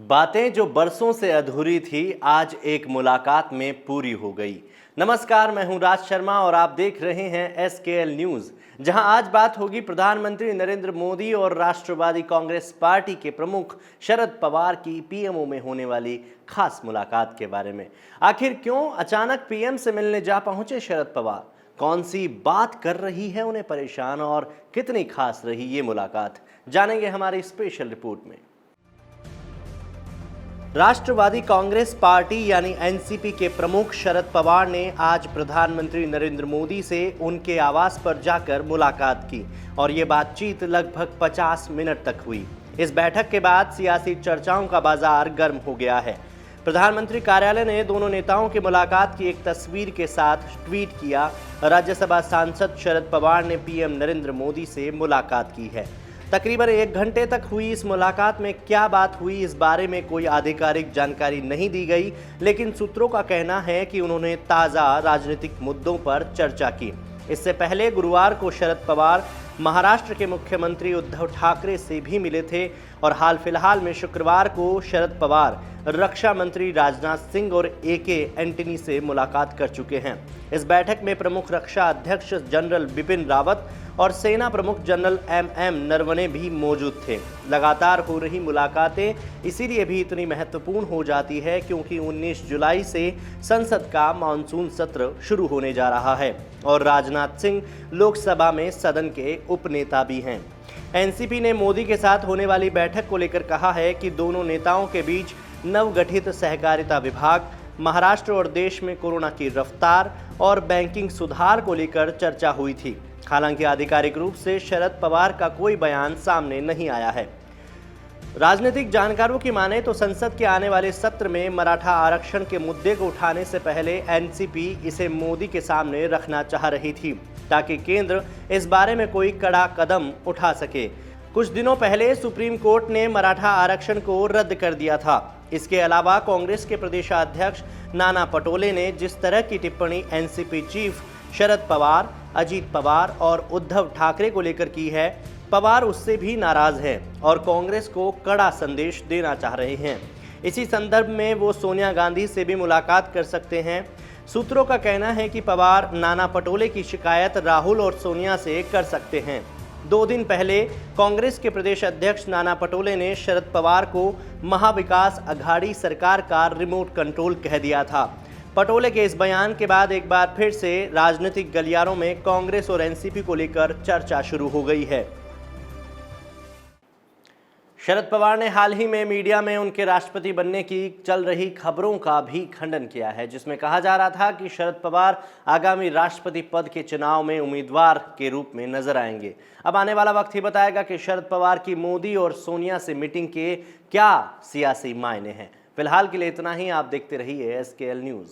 बातें जो बरसों से अधूरी थी आज एक मुलाकात में पूरी हो गई। नमस्कार, मैं हूं राज शर्मा और आप देख रहे हैं SKL न्यूज, जहां आज बात होगी प्रधानमंत्री नरेंद्र मोदी और राष्ट्रवादी कांग्रेस पार्टी के प्रमुख शरद पवार की पीएमओ में होने वाली खास मुलाकात के बारे में। आखिर क्यों अचानक पीएम से मिलने जा पहुंचे शरद पवार, कौन सी बात कर रही है उन्हें परेशान और कितनी खास रही ये मुलाकात, जानेंगे हमारी स्पेशल रिपोर्ट में। राष्ट्रवादी कांग्रेस पार्टी यानी एनसीपी के प्रमुख शरद पवार ने आज प्रधानमंत्री नरेंद्र मोदी से उनके आवास पर जाकर मुलाकात की और ये बातचीत लगभग 50 मिनट तक हुई। इस बैठक के बाद सियासी चर्चाओं का बाजार गर्म हो गया है। प्रधानमंत्री कार्यालय ने दोनों नेताओं की मुलाकात की एक तस्वीर के साथ ट्वीट किया। राज्यसभा सांसद शरद पवार ने पीएम नरेंद्र मोदी से मुलाकात की है। तकरीबन 1 घंटे तक हुई इस मुलाकात में क्या बात हुई, इस बारे में कोई आधिकारिक जानकारी नहीं दी गई, लेकिन सूत्रों का कहना है कि उन्होंने ताज़ा राजनीतिक मुद्दों पर चर्चा की। इससे पहले गुरुवार को शरद पवार महाराष्ट्र के मुख्यमंत्री उद्धव ठाकरे से भी मिले थे और हाल फिलहाल में शुक्रवार को शरद पवार रक्षा मंत्री राजनाथ सिंह और एके एंटनी से मुलाकात कर चुके हैं। इस बैठक में प्रमुख रक्षा अध्यक्ष जनरल बिपिन रावत और सेना प्रमुख जनरल MM नरवणे भी मौजूद थे। लगातार हो रही मुलाकातें इसीलिए भी इतनी महत्वपूर्ण हो जाती है क्योंकि 19 जुलाई से संसद का मानसून सत्र शुरू होने जा रहा है और राजनाथ सिंह लोकसभा में सदन के उपनेता भी हैं। एनसीपी ने मोदी के साथ होने वाली बैठक को लेकर कहा है कि दोनों नेताओं के बीच नवगठित सहकारिता विभाग, महाराष्ट्र और देश में कोरोना की रफ्तार और बैंकिंग सुधार को लेकर चर्चा हुई थी। हालांकि आधिकारिक रूप से शरद पवार का कोई बयान सामने नहीं आया है। राजनीतिक जानकारों की माने तो संसद के आने वाले सत्र में मराठा आरक्षण के मुद्दे को उठाने से पहले एनसीपी इसे मोदी के सामने रखना चाह रही थी ताकि केंद्र इस बारे में कोई कड़ा कदम उठा सके। कुछ दिनों पहले सुप्रीम कोर्ट ने मराठा आरक्षण को रद्द कर दिया था। इसके अलावा कांग्रेस के प्रदेशाध्यक्ष नाना पटोले ने जिस तरह की टिप्पणी एनसीपी चीफ शरद पवार, अजीत पवार और उद्धव ठाकरे को लेकर की है, पवार उससे भी नाराज है और कांग्रेस को कड़ा संदेश देना चाह रहे हैं। इसी संदर्भ में वो सोनिया गांधी से भी मुलाकात कर सकते हैं। सूत्रों का कहना है कि पवार नाना पटोले की शिकायत राहुल और सोनिया से कर सकते हैं। 2 दिन पहले कांग्रेस के प्रदेश अध्यक्ष नाना पटोले ने शरद पवार को महाविकास अघाड़ी सरकार का रिमोट कंट्रोल कह दिया था। पटोले के इस बयान के बाद एक बार फिर से राजनीतिक गलियारों में कांग्रेस और एनसीपी को लेकर चर्चा शुरू हो गई है। शरद पवार ने हाल ही में मीडिया में उनके राष्ट्रपति बनने की चल रही खबरों का भी खंडन किया है, जिसमें कहा जा रहा था कि शरद पवार आगामी राष्ट्रपति पद के चुनाव में उम्मीदवार के रूप में नजर आएंगे। अब आने वाला वक्त ही बताएगा कि शरद पवार की मोदी और सोनिया से मीटिंग के क्या सियासी मायने हैं। फिलहाल के लिए इतना ही। आप देखते रहिए SKL न्यूज।